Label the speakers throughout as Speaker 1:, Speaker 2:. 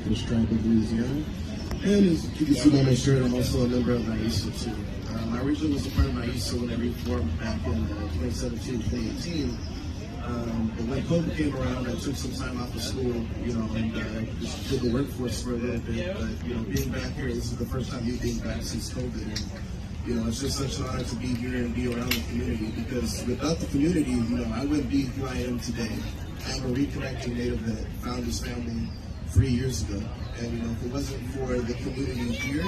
Speaker 1: Turkish tribe of Louisiana. And as you can see on my shirt, I'm also a member of Naisa too. I originally was a part of Naisa when I reformed back in 2017, 2018. But when COVID came around, I took some time off of school, and just did the workforce for a little bit. But, being back here, this is the first time me being back since COVID. And, it's just such an honor to be here and be around the community, because without the community, I wouldn't be who I am today. I'm a reconnecting native that found his family 3 years ago. And, if it wasn't for the community here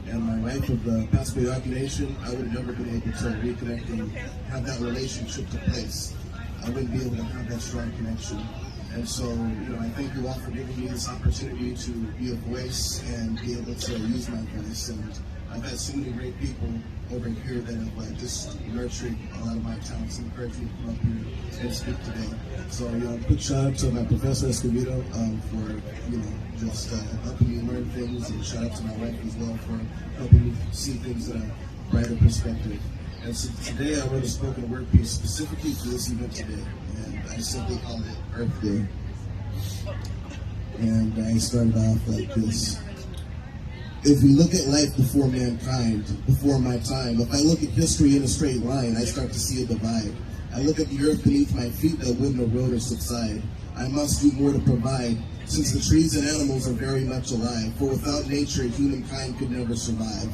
Speaker 1: and my wife of the Passamaquoddy Nation, I would have never been able to reconnect and have that relationship to place. I wouldn't be able to have that strong connection. And so, I thank you all for giving me this opportunity to be a voice and be able to use my voice. And I've had so many great people over here that have just nurtured a lot of my talents and encouraged me to come up here and speak today. So, quick shout out to my Professor Escobedo for, just helping me learn things, and shout out to my wife as well for helping me see things in a brighter perspective. And so today I wrote a spoken word piece specifically for this event today, and I simply called it Earth Day. And I started off like this. If we look at life before mankind, before my time, if I look at history in a straight line, I start to see a divide. I look at the earth beneath my feet that wouldn't erode or subside. I must do more to provide, since the trees and animals are very much alive, for without nature, humankind could never survive.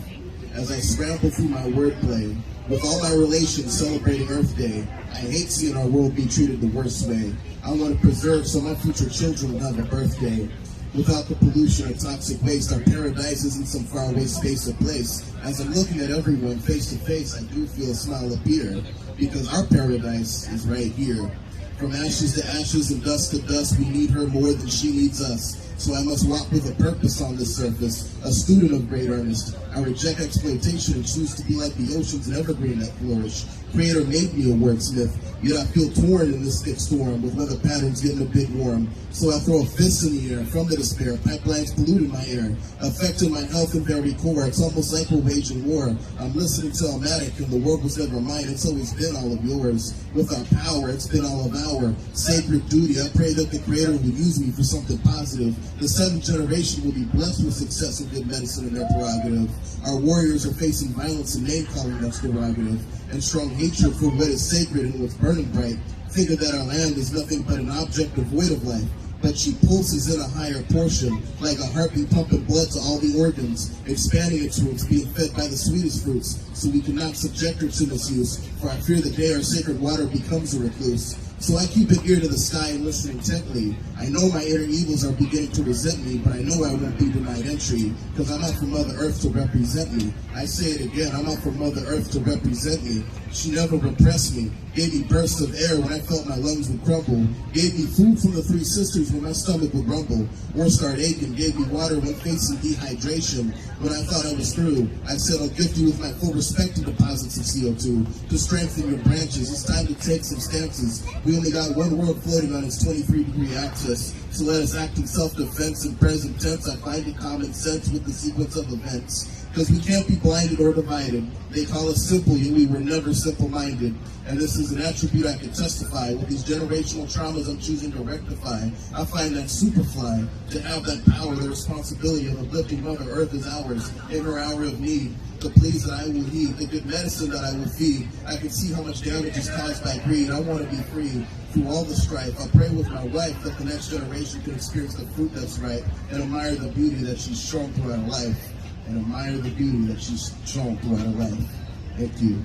Speaker 1: As I scramble through my wordplay, with all my relations celebrating Earth Day, I hate seeing our world be treated the worst way. I want to preserve so my future children will have a birthday without the pollution or toxic waste. Our paradise isn't some faraway space or place. As I'm looking at everyone face to face, I do feel a smile appear, because our paradise is right here. From ashes to ashes and dust to dust, we need her more than she needs us. So I must walk with a purpose on this surface, a student of great earnest. I reject exploitation and choose to be like the oceans and evergreen that flourish. Creator made me a wordsmith, yet I feel torn in this thick storm, with weather patterns getting a bit warm. So I throw a fist in the air from the despair. Pipelines polluting my air, affecting my health and very core. It's almost like we're waging war. I'm listening to Almatic, and the world was never mine. It's always been all of yours. With our power, it's been all of our sacred duty. I pray that the Creator will use me for something positive. The seventh generation will be blessed with success and good medicine in their prerogative. Our warriors are facing violence and name-calling that's derogative, and strong hatred for what is sacred and what's burning bright. Figure that our land is nothing but an object devoid of life, but she pulses in a higher portion, like a heartbeat pumping blood to all the organs, expanding its roots, being fed by the sweetest fruits, so we cannot subject her to misuse, for I fear the day our sacred water becomes a recluse. So I keep an ear to the sky and listen intently. I know my inner evils are beginning to resent me, but I know I won't be denied entry, because I'm out for Mother Earth to represent me. I say it again, I'm out for Mother Earth to represent me. She never repressed me, gave me bursts of air when I felt my lungs would crumble, gave me food from the three sisters when my stomach would rumble, or start aching, gave me water when facing dehydration. When I thought I was through, I said I'll gift you with my full respect to deposits of CO2, to strengthen your branches. It's time to take some stances. We only got one world floating on its 23-degree axis, so let us act in self-defense. In present tense, I find it common sense with the sequence of events. Because we can't be blinded or divided. They call us simple, yet we were never simple-minded. And this is an attribute I can testify. With these generational traumas I'm choosing to rectify, I find that superfly, to have that power, the responsibility of uplifting Mother Earth is ours in her hour of need. The pleas that I will heed, the good medicine that I will feed. I can see how much damage is caused by greed. I want to be free through all the strife. I pray with my wife that the next generation can experience the fruit that's right and admire the beauty that she's shown throughout her life. And admire the beauty that she's shown throughout her life. Thank you.